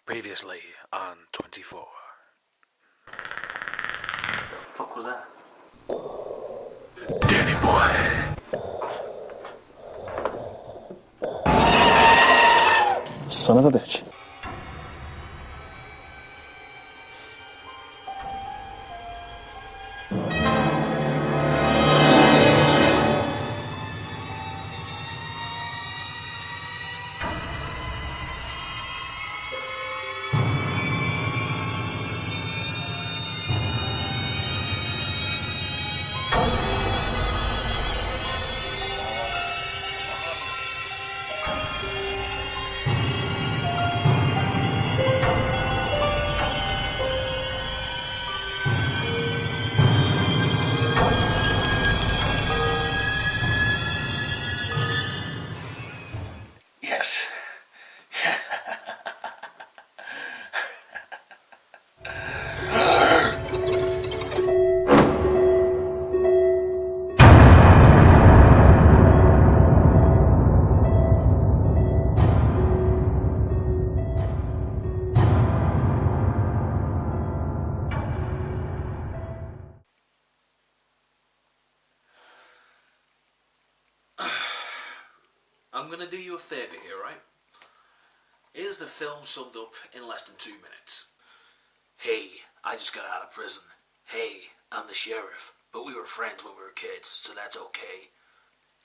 Previously on 24. The fuck was that? Danny boy. Son of a bitch. Yes. I'm gonna do you a favour here, right? Here's the film summed up in less than 2 minutes. Hey, I just got out of prison. Hey, I'm the sheriff, but we were friends when we were kids, so that's okay.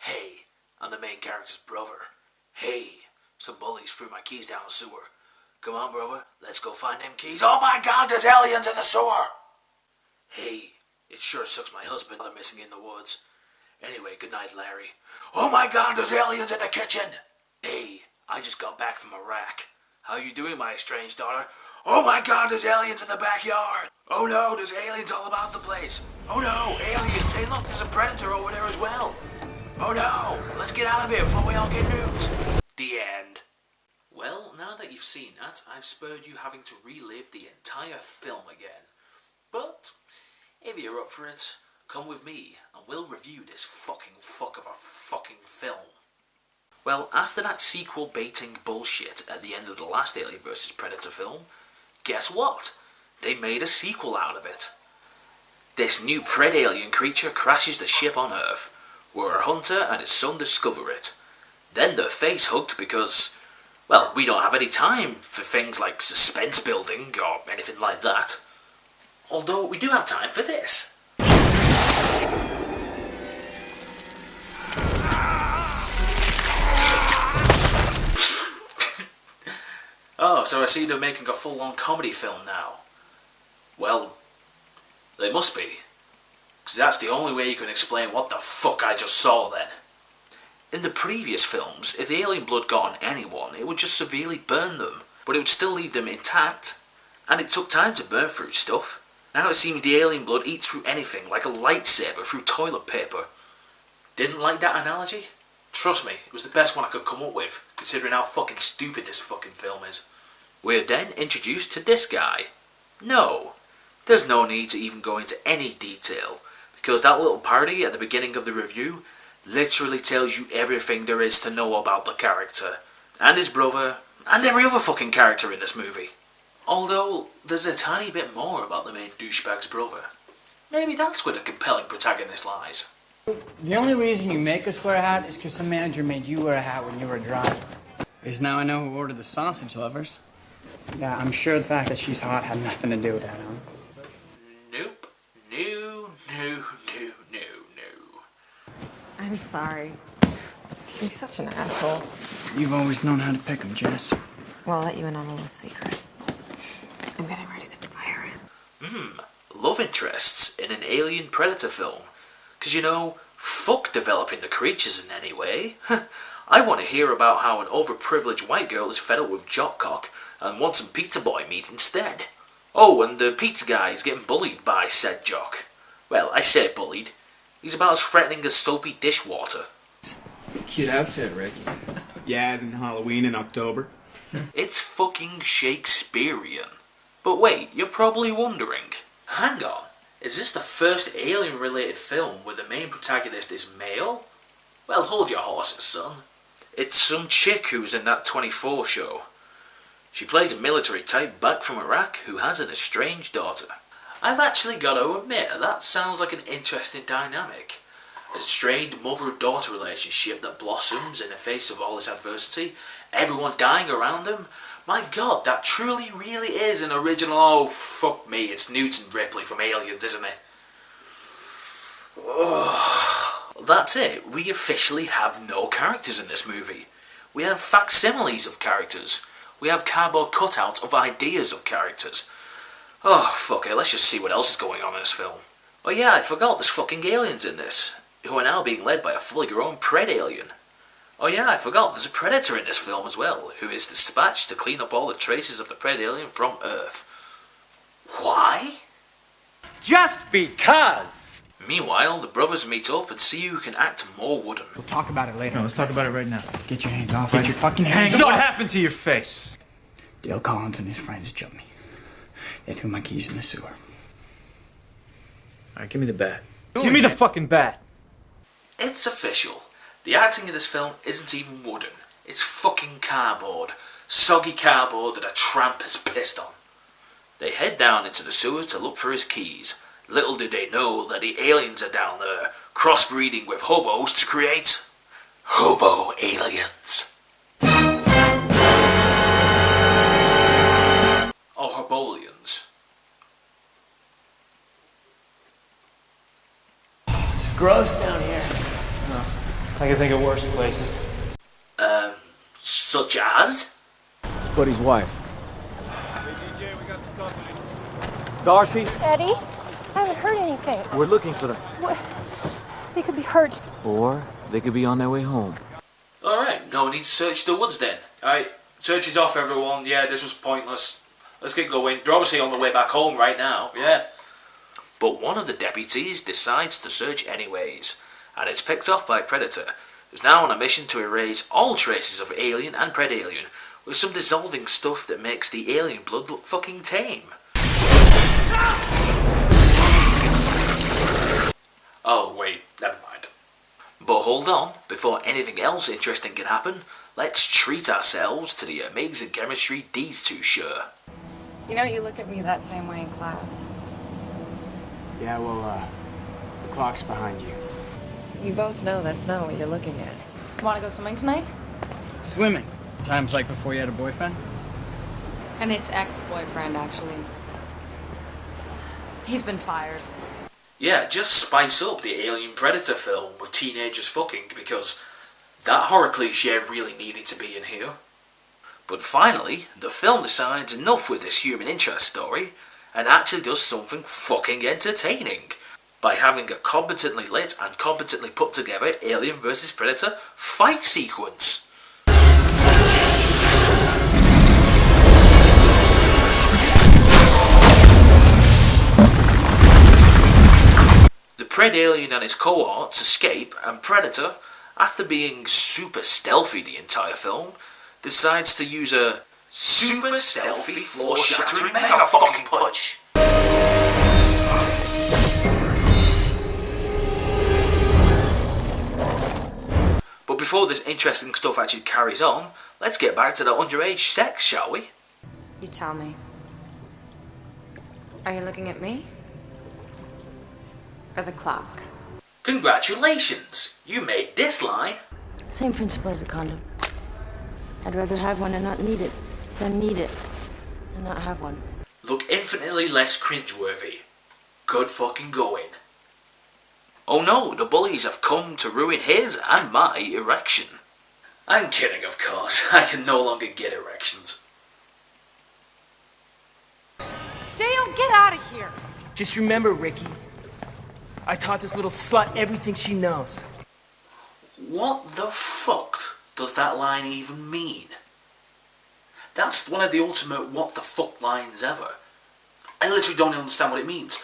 Hey, I'm the main character's brother. Hey, some bullies threw my keys down the sewer. Come on, brother, let's go find them keys. Oh my god, there's aliens in the sewer! Hey, it sure sucks my husband are missing in the woods. Anyway, good night, Larry. Oh my god, there's aliens in the kitchen! Hey, I just got back from Iraq. How you doing, my estranged daughter? Oh my god, there's aliens in the backyard! Oh no, there's aliens all about the place! Oh no, aliens! Hey look, there's a predator over there as well! Oh no, let's get out of here before we all get nuked! The end. Well, now that you've seen that, I've spared you having to relive the entire film again. But, if you're up for it, come with me and we'll review this fucking fuck of a fucking film. Well, after that sequel baiting bullshit at the end of the last Alien vs Predator film, guess what? They made a sequel out of it. This new Pred-alien creature crashes the ship on Earth, where a hunter and his son discover it. Then they're face hooked because, well, we don't have any time for things like suspense building or anything like that. Although we do have time for this. Oh, so I see they're making a full-on comedy film now. Well, they must be. Because that's the only way you can explain what the fuck I just saw then. In the previous films, if the alien blood got on anyone, it would just severely burn them, but it would still leave them intact. And it took time to burn through stuff. Now it seems the alien blood eats through anything, like a lightsaber through toilet paper. Didn't like that analogy? Trust me, it was the best one I could come up with, considering how fucking stupid this fucking film is. We're then introduced to this guy. No, there's no need to even go into any detail, because that little party at the beginning of the review literally tells you everything there is to know about the character, and his brother, and every other fucking character in this movie. Although, there's a tiny bit more about the main douchebag's brother. Maybe that's where the compelling protagonist lies. The only reason you make us wear a hat is because some manager made you wear a hat when you were driving. Because now I know who ordered the sausage lovers. Yeah, I'm sure the fact that she's hot had nothing to do with that, huh? Nope. No. I'm sorry. He's such an asshole. You've always known how to pick 'em, Jess. Well, I'll let you in on a little secret. I'm getting ready to fire him. Love interests in an alien predator film. Because, you know, fuck developing the creatures in any way. I want to hear about how an overprivileged white girl is fed up with jockcock and wants some pizza boy meat instead. Oh, and the pizza guy is getting bullied by said jock. Well, I say bullied. He's about as threatening as soapy dishwater. It's a cute outfit, Rick. Yeah, it's in Halloween in October. It's fucking Shakespearean. But wait, you're probably wondering, hang on, is this the first alien-related film where the main protagonist is male? Well, hold your horses, son. It's some chick who's in that 24 show. She plays a military type back from Iraq who has an estranged daughter. I've actually got to admit, that sounds like an interesting dynamic. A strained mother-daughter relationship that blossoms in the face of all this adversity, everyone dying around them. My god, that truly really is an original. Oh, fuck me, it's Newton Ripley from Aliens, isn't it? Oh, that's it, we officially have no characters in this movie. We have facsimiles of characters. We have cardboard cutouts of ideas of characters. Oh, fuck it, let's just see what else is going on in this film. Oh yeah, I forgot there's fucking aliens in this, who are now being led by a fully grown Pred alien. Oh yeah, I forgot there's a Predator in this film as well, who is dispatched to clean up all the traces of the Pred alien from Earth. Why? Just because! Meanwhile, the brothers meet up and see who can act more wooden. We'll talk about it later. No, let's talk about it right now. Get your hands off. Get your fucking hands So off. what happened to your face? Dale Collins and his friends jumped me. They threw my keys in the sewer. Alright, give me the bat. Give me the fucking bat. It's official. The acting in this film isn't even wooden. It's fucking cardboard. Soggy cardboard that a tramp has pissed on. They head down into the sewers to look for his keys. Little do they know that the aliens are down there, crossbreeding with hobos to create hobo aliens. Or hobolians. It's gross down here. I can think of worse places. Such as? It's Buddy's wife. Darcy, Eddie, I haven't heard anything. we're looking for them. They could be hurt. Or they could be on their way home. Alright, no need to search the woods then. Alright, search is off everyone. Yeah, this was pointless. Let's get going. They're obviously on the way back home right now, yeah. But one of the deputies decides to search anyways, and it's picked off by Predator, who's now on a mission to erase all traces of Alien and Pred-Alien with some dissolving stuff that makes the alien blood look fucking tame. Oh wait, never mind. But hold on, before anything else interesting can happen, let's treat ourselves to the amazing chemistry these two share. You know, you look at me that same way in class. Yeah, well, the clock's behind you. You both know that's not what you're looking at. Want to go swimming tonight? Swimming. Times like before you had a boyfriend? And it's ex-boyfriend, actually. He's been fired. Yeah, just spice up the Alien Predator film with teenagers fucking, because that horror cliche really needed to be in here. But finally, the film decides enough with this human interest story, and actually does something fucking entertaining, by having a competently lit and competently put together Alien vs Predator fight sequence. The Pred-Alien and his cohorts escape, and Predator, after being super stealthy the entire film, decides to use a super stealthy floor-shattering mega fucking punch. But before this interesting stuff actually carries on, let's get back to the underage sex, shall we? You tell me. Are you looking at me? Or the clock? Congratulations! You made this line. Same principle as a condom. I'd rather have one and not need it than need it and not have one. Look infinitely less cringeworthy. Good fucking going. Oh no, the bullies have come to ruin his and my erection. I'm kidding, of course. I can no longer get erections. Dale, get out of here! Just remember, Ricky, I taught this little slut everything she knows. What the fuck does that line even mean? That's one of the ultimate what the fuck lines ever. I literally don't understand what it means.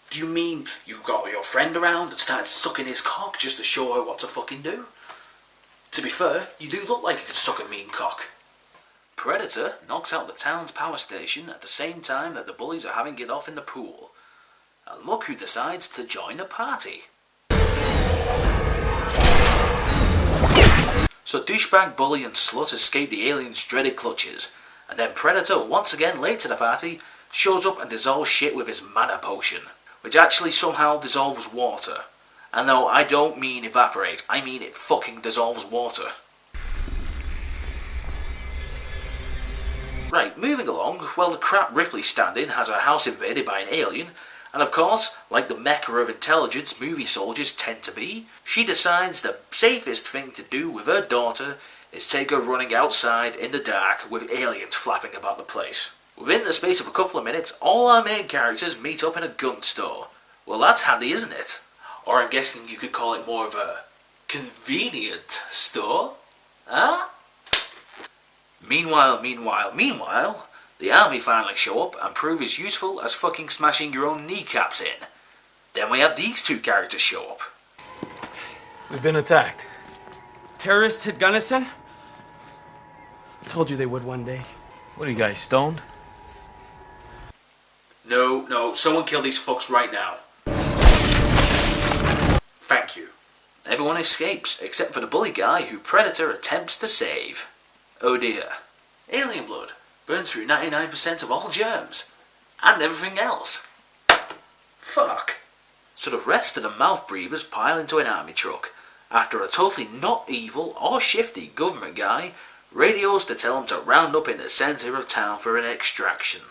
Do you mean you got your friend around and started sucking his cock just to show her what to fucking do? To be fair, you do look like you could suck a mean cock. Predator knocks out the town's power station at the same time that the bullies are having it off in the pool. And look who decides to join the party. So douchebag, bully and slut escape the aliens' dreaded clutches, And then Predator, once again late to the party, shows up and dissolves shit with his mana potion, which actually somehow dissolves water. And no, I don't mean evaporate, I mean it fucking dissolves water. Right, moving along, well, the crap Ripley's standing has her house invaded by an alien, and of course, like the mecca of intelligence movie soldiers tend to be, she decides the safest thing to do with her daughter is take her running outside in the dark with aliens flapping about the place. Within the space of a couple of minutes, all our main characters meet up in a gun store. Well, that's handy, isn't it? Or I'm guessing you could call it more of a convenient store? Huh? Meanwhile, the army finally show up and prove as useful as fucking smashing your own kneecaps in. Then we have these two characters show up. We've been attacked. Terrorists hit Gunnison? Told you they would one day. What are you guys, stoned? No, someone kill these fucks right now. Thank you. Everyone escapes, except for the bully guy who Predator attempts to save. Oh dear. Alien blood burns through 99% of all germs. And everything else. Fuck. So the rest of the mouth breathers pile into an army truck, after a totally not evil or shifty government guy radios to tell them to round up in the centre of town for an extraction.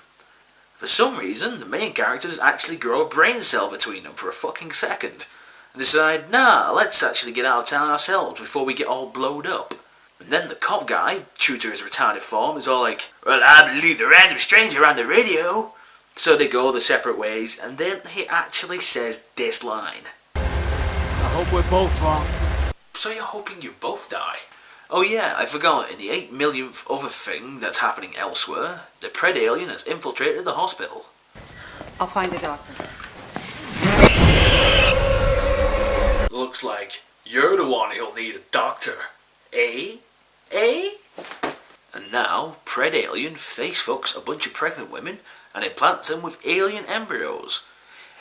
For some reason, the main characters actually grow a brain cell between them for a fucking second, and decide, nah, let's actually get out of town ourselves before we get all blowed up. And then the cop guy, true to his retarded form, is all like, well, I believe the random stranger on the radio. So they go their separate ways, and then he actually says this line. I hope we're both wrong. So you're hoping you both die? Oh yeah, I forgot, in the 8 millionth other thing that's happening elsewhere, the Pred alien has infiltrated the hospital. I'll find a doctor. Looks like you're the one who'll need a doctor. Eh? And now, Pred alien face fucks a bunch of pregnant women and implants them with alien embryos.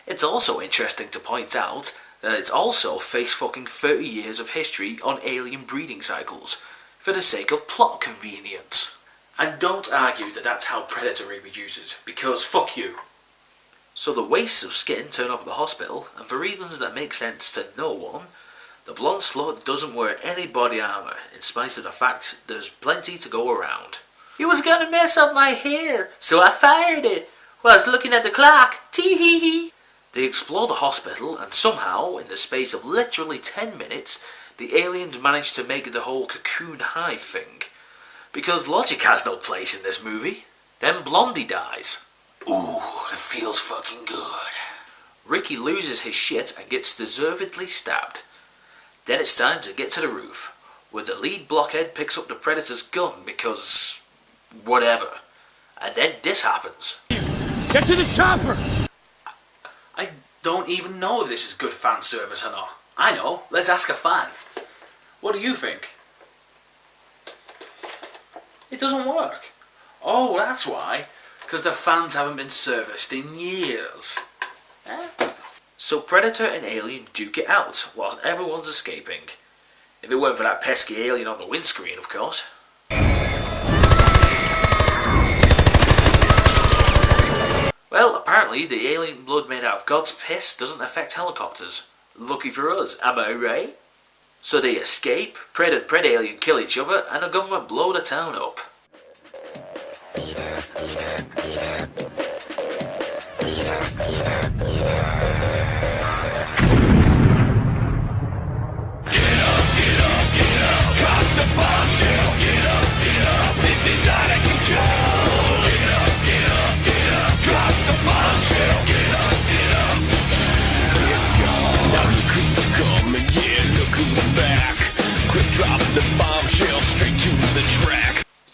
It's also interesting to point out that it's also face fucking 30 years of history on alien breeding cycles, for the sake of plot convenience. And don't argue that that's how Predator reproduces, because fuck you. So the wastes of skin turn up at the hospital, and for reasons that make sense to no one, the blonde slut doesn't wear any body armour, in spite of the fact there's plenty to go around. It was gonna mess up my hair, so I fired it, while I was looking at the clock, tee-hee-hee. They explore the hospital, and somehow, in the space of literally 10 minutes, the aliens manage to make the whole cocoon hive thing. Because logic has no place in this movie. Then Blondie dies. Ooh, it feels fucking good. Ricky loses his shit and gets deservedly stabbed. Then it's time to get to the roof, where the lead blockhead picks up the Predator's gun because... whatever. And then this happens. Get to the chopper! I don't even know if this is good fan service or not. I know, let's ask a fan. What do you think? It doesn't work. Oh, that's why. Because the fans haven't been serviced in years. So Predator and Alien duke it out whilst everyone's escaping. If it weren't for that pesky alien on the windscreen, of course. Well, apparently the alien blood made out of God's piss doesn't affect helicopters. Lucky for us, am I right? So they escape, Pred and Pred alien kill each other, and the government blow the town up.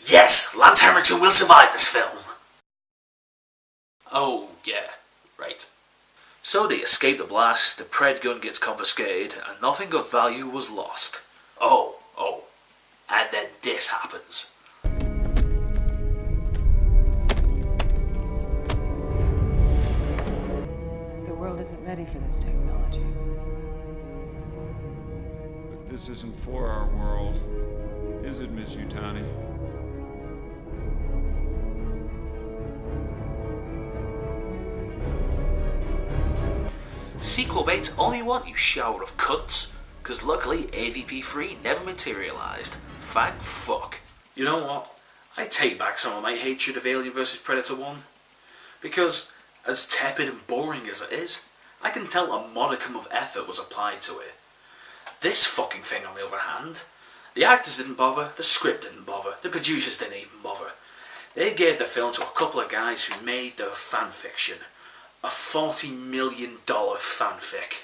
Yes, Lance Henriksen will survive this film. Oh, yeah, right. So they escape the blast, the Pred gun gets confiscated, and nothing of value was lost. Oh, and then this happens. The world isn't ready for this technology. But this isn't for our world, is it, Miss Yutani? Sequel bait's all you want, you shower of cunts. Because luckily, AVP3 never materialised. Thank fuck. You know what? I take back some of my hatred of Alien vs Predator 1. Because, as tepid and boring as it is, I can tell a modicum of effort was applied to it. This fucking thing, on the other hand, the actors didn't bother, the script didn't bother, the producers didn't even bother. They gave the film to a couple of guys who made their fanfiction. A $40 million fanfic.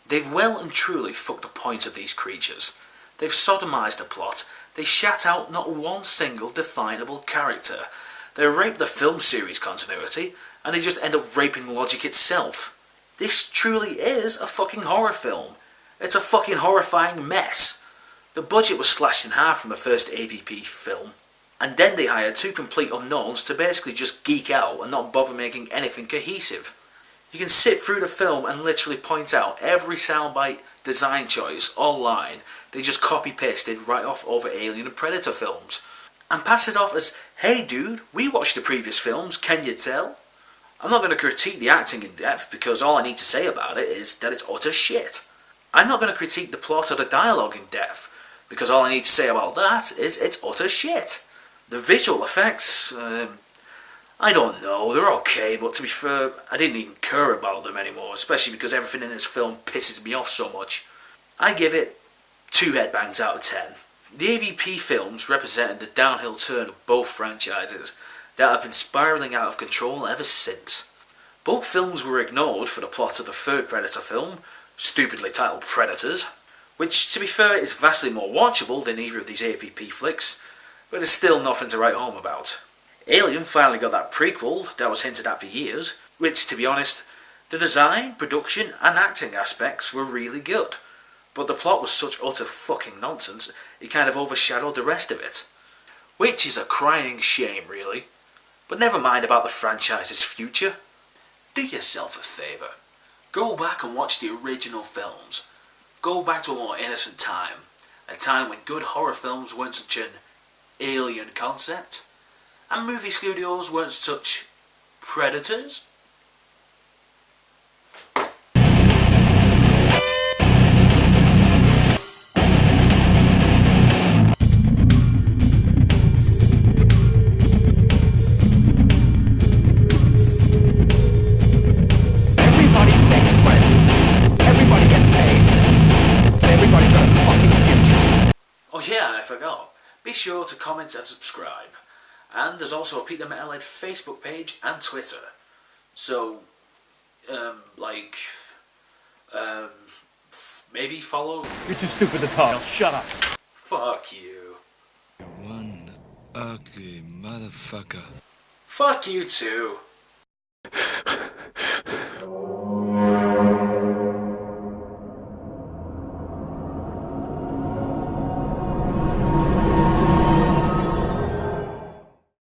They've well and truly fucked the point of these creatures. They've sodomised the plot, they shat out not one single definable character. They raped the film series continuity, and they just end up raping logic itself. This truly is a fucking horror film. It's a fucking horrifying mess. The budget was slashed in half from the first AVP film, and then they hired two complete unknowns to basically just geek out and not bother making anything cohesive. You can sit through the film and literally point out every soundbite, design choice, or line they just copy-pasted right off over Alien and Predator films, and pass it off as, hey dude, we watched the previous films, can you tell? I'm not going to critique the acting in depth because all I need to say about it is that it's utter shit. I'm not going to critique the plot or the dialogue in depth because all I need to say about that is it's utter shit. The visual effects, I don't know, they're okay, but to be fair, I didn't even care about them anymore, especially because everything in this film pisses me off so much. I give it 2 headbangs out of 10. The AVP films represented the downhill turn of both franchises that have been spiralling out of control ever since. Both films were ignored for the plot of the third Predator film, stupidly titled Predators, which to be fair is vastly more watchable than either of these AVP flicks, but is still nothing to write home about. Alien finally got that prequel that was hinted at for years, which to be honest, the design, production and acting aspects were really good, but the plot was such utter fucking nonsense it kind of overshadowed the rest of it. Which is a crying shame really, but never mind about the franchise's future. Do yourself a favour. Go back and watch the original films. Go back to a more innocent time. A time when good horror films weren't such an alien concept, and movie studios weren't such predators. Everybody stays friends. Everybody gets paid. And everybody's got a fucking future. Oh yeah, and I forgot. Be sure to comment and subscribe. And there's also a Peter Metalhead Facebook page and Twitter. So, maybe follow. You're too stupid to talk. Shut up. Fuck you. One ugly motherfucker. Fuck you too.